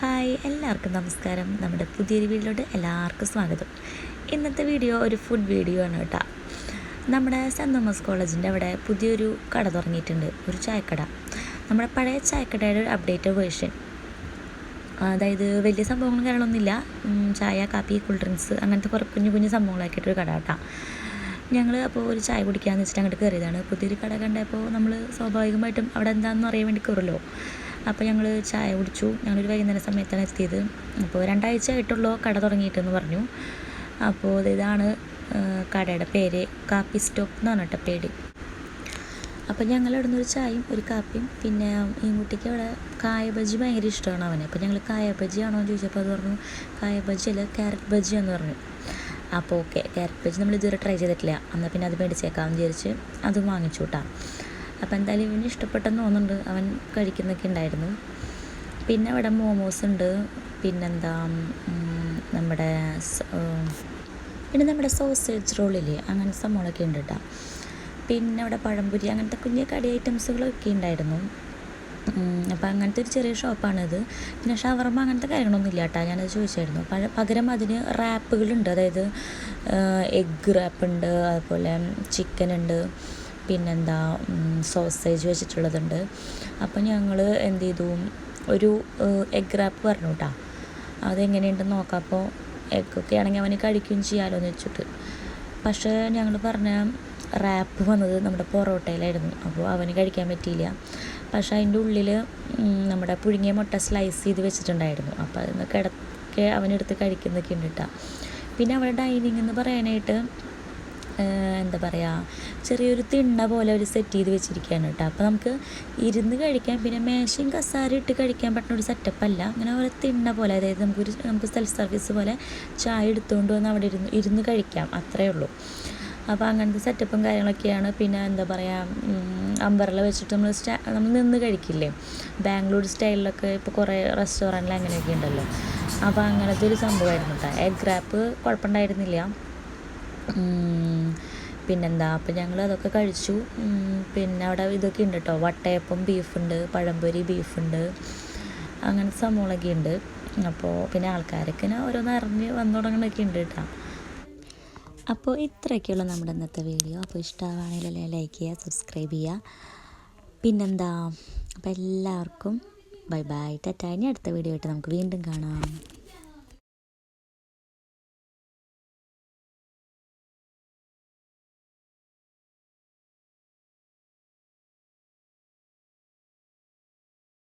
Hi, എല്ലാവർക്കും നമസ്കാരം. നമ്മുടെ പുതിയൊരു വീഡിയോയിലോട്ട് എല്ലാവർക്കും സ്വാഗതം. ഇന്നത്തെ വീഡിയോ ഒരു ഫുഡ് വീഡിയോ ആണ് കേട്ടോ. നമ്മുടെ സെൻറ് തോമസ് കോളേജിൻ്റെ അവിടെ പുതിയൊരു കട തുടങ്ങിയിട്ടുണ്ട്, ഒരു ചായക്കട. നമ്മുടെ പഴയ ചായക്കടയുടെ ഒരു അപ്ഡേറ്റഡ് വേർഷൻ. അതായത് വലിയ സംഭവങ്ങളും കാര്യങ്ങളൊന്നുമില്ല, ചായ, കാപ്പി, കൂൾ ഡ്രിങ്ക്സ് അങ്ങനത്തെ കുറേ കുഞ്ഞു കുഞ്ഞു സംഭവങ്ങളാക്കിയിട്ടൊരു കട കേട്ടോ. ഞങ്ങൾ അപ്പോൾ ഒരു ചായ കുടിക്കാമെന്ന് വെച്ചിട്ട് അങ്ങോട്ട് കയറിയതാണ്. പുതിയൊരു കട കണ്ടപ്പോൾ നമ്മൾ സ്വാഭാവികമായിട്ടും അവിടെ എന്താണെന്ന് അറിയാൻ വേണ്ടി കയറുമല്ലോ. അപ്പോൾ ഞങ്ങൾ ചായ കുടിച്ചു. ഞങ്ങളൊരു വൈകുന്നേര സമയത്താണ് എത്തിയത്. അപ്പോൾ 2 ആഴ്ച ആയിട്ടുള്ളൂ കട തുടങ്ങിയിട്ടെന്ന് പറഞ്ഞു. അപ്പോൾ ഇതാണ് കടയുടെ പേര്, കാപ്പി സ്റ്റോപ്പ് എന്നാണ് കേട്ടോ പേര്. അപ്പോൾ ഞങ്ങൾ അവിടെ നിന്ന് ഒരു ചായയും ഒരു കാപ്പിയും, പിന്നെ ഈ കുട്ടിക്ക് അവിടെ കായ ബജി ഭയങ്കര ഇഷ്ടമാണ് അവന്. അപ്പോൾ ഞങ്ങൾ കായ ബജി ആണോ എന്ന് ചോദിച്ചപ്പോൾ അത് പറഞ്ഞു കായ ബജി അല്ല, ക്യാരറ്റ് ബജി എന്ന് പറഞ്ഞു. അപ്പോൾ ഓക്കെ, ക്യാരറ്റ് ബജി നമ്മൾ ഇതുവരെ ട്രൈ ചെയ്തിട്ടില്ല, എന്നാൽ പിന്നെ അത് മേടിച്ചേക്കാമെന്ന് വിചാരിച്ച് അതും വാങ്ങിച്ചു കേട്ടോ. അപ്പോൾ എന്തായാലും ഇവന് ഇഷ്ടപ്പെട്ടെന്ന് തോന്നുന്നുണ്ട്, അവൻ കഴിക്കുന്നൊക്കെ ഉണ്ടായിരുന്നു. പിന്നെ അവിടെ മോമോസ് ഉണ്ട്, പിന്നെന്താ നമ്മുടെ സോസേജ് റോളില്ലേ, അങ്ങനത്തെ സംഭവങ്ങളൊക്കെ ഉണ്ട് കേട്ടോ. പിന്നെ അവിടെ പഴംപൊരി അങ്ങനത്തെ കുഞ്ഞു കടി ഐറ്റംസുകളൊക്കെ ഉണ്ടായിരുന്നു. അപ്പോൾ അങ്ങനത്തെ ഒരു ചെറിയ ഷോപ്പാണിത്. പിന്നെ ഷവർമ അങ്ങനത്തെ കാര്യങ്ങളൊന്നും ഇല്ല കേട്ടോ, ഞാനത് ചോദിച്ചായിരുന്നു. പകരം അതിന് റാപ്പുകളുണ്ട്, അതായത് എഗ്ഗ് റാപ്പുണ്ട്, അതുപോലെ ചിക്കൻ ഉണ്ട്, പിന്നെന്താ സോസേജ് വെച്ചിട്ടുള്ളതുണ്ട്. അപ്പോൾ ഞങ്ങൾ എന്ത് ചെയ്തു, ഒരു എഗ്ഗ് റാപ്പ് പറഞ്ഞു കേട്ടോ. അതെങ്ങനെയുണ്ടെന്ന് നോക്കാം. അപ്പോൾ എഗ്ഗൊക്കെ ആണെങ്കിൽ അവന് കഴിക്കുകയും ചെയ്യാമല്ലോ എന്ന് വെച്ചിട്ട്. പക്ഷേ ഞങ്ങൾ പറഞ്ഞ റാപ്പ് വന്നത് നമ്മുടെ പൊറോട്ടയിലായിരുന്നു. അപ്പോൾ അവന് കഴിക്കാൻ പറ്റിയില്ല. പക്ഷേ അതിൻ്റെ ഉള്ളിൽ നമ്മുടെ പുഴുങ്ങിയ മുട്ട സ്ലൈസ് ചെയ്ത് വെച്ചിട്ടുണ്ടായിരുന്നു. അപ്പോൾ അതിൽ നിന്ന് കിടക്കെ അവനെടുത്ത് കഴിക്കുന്നൊക്കെ ഉണ്ട് കേട്ടോ. പിന്നെ അവിടെ ഡൈനിങ് എന്ന് പറയാനായിട്ട് എന്താ പറയുക, ചെറിയൊരു തിണ്ണ പോലെ ഒരു സെറ്റ് ചെയ്ത് വെച്ചിരിക്കുകയാണ് കേട്ടോ. അപ്പോൾ നമുക്ക് ഇരുന്ന് കഴിക്കാൻ, പിന്നെ മേശയും കസാര ഇട്ട് കഴിക്കാൻ പറ്റുന്ന ഒരു സെറ്റപ്പല്ല, അങ്ങനെ ഒരു തിണ്ണ പോലെ, അതായത് നമുക്ക് സെൽഫ് സർവീസ് പോലെ ചായ എടുത്തുകൊണ്ട് വന്ന് അവിടെ ഇരുന്ന് കഴിക്കാം, അത്രയേ ഉള്ളൂ. അപ്പോൾ അങ്ങനത്തെ സെറ്റപ്പും കാര്യങ്ങളൊക്കെയാണ്. പിന്നെ എന്താ പറയുക, അമ്പർല വെച്ചിട്ട് നമ്മൾ നിന്ന് കഴിക്കില്ലേ, ബാംഗ്ലൂർ സ്റ്റൈലിലൊക്കെ ഇപ്പോൾ കുറേ റെസ്റ്റോറൻറ്റിൽ അങ്ങനെയൊക്കെ ഉണ്ടല്ലോ. അപ്പോൾ അങ്ങനത്തെ ഒരു സംഭവമായിരുന്നു കേട്ടോ. എഗ് റാപ്പ് കുഴപ്പമുണ്ടായിരുന്നില്ല. പിന്നെന്താ, അപ്പോൾ ഞങ്ങൾ അതൊക്കെ കഴിച്ചു. പിന്നെ അവിടെ ഇതൊക്കെ ഉണ്ട് കേട്ടോ, വട്ടയപ്പം ബീഫുണ്ട്, പഴംപൊരി ബീഫുണ്ട്, അങ്ങനത്തെ സംഭവങ്ങളൊക്കെ ഉണ്ട്. അപ്പോൾ പിന്നെ ആൾക്കാരൊക്കെ ഓരോന്ന് അറിഞ്ഞ് വന്നു തുടങ്ങണമൊക്കെ ഉണ്ട് കേട്ടോ. അപ്പോൾ ഇത്രയൊക്കെയുള്ള നമ്മുടെ ഇന്നത്തെ വീഡിയോ. അപ്പോൾ ഇഷ്ടമാണെങ്കിൽ ലൈക്ക് ചെയ്യുക, സബ്സ്ക്രൈബ് ചെയ്യുക. പിന്നെന്താ, അപ്പോൾ എല്ലാവർക്കും ബൈ ബൈ, ടാറ്റാ. ഇനി അടുത്ത വീഡിയോ ആയിട്ട് നമുക്ക് വീണ്ടും കാണാം.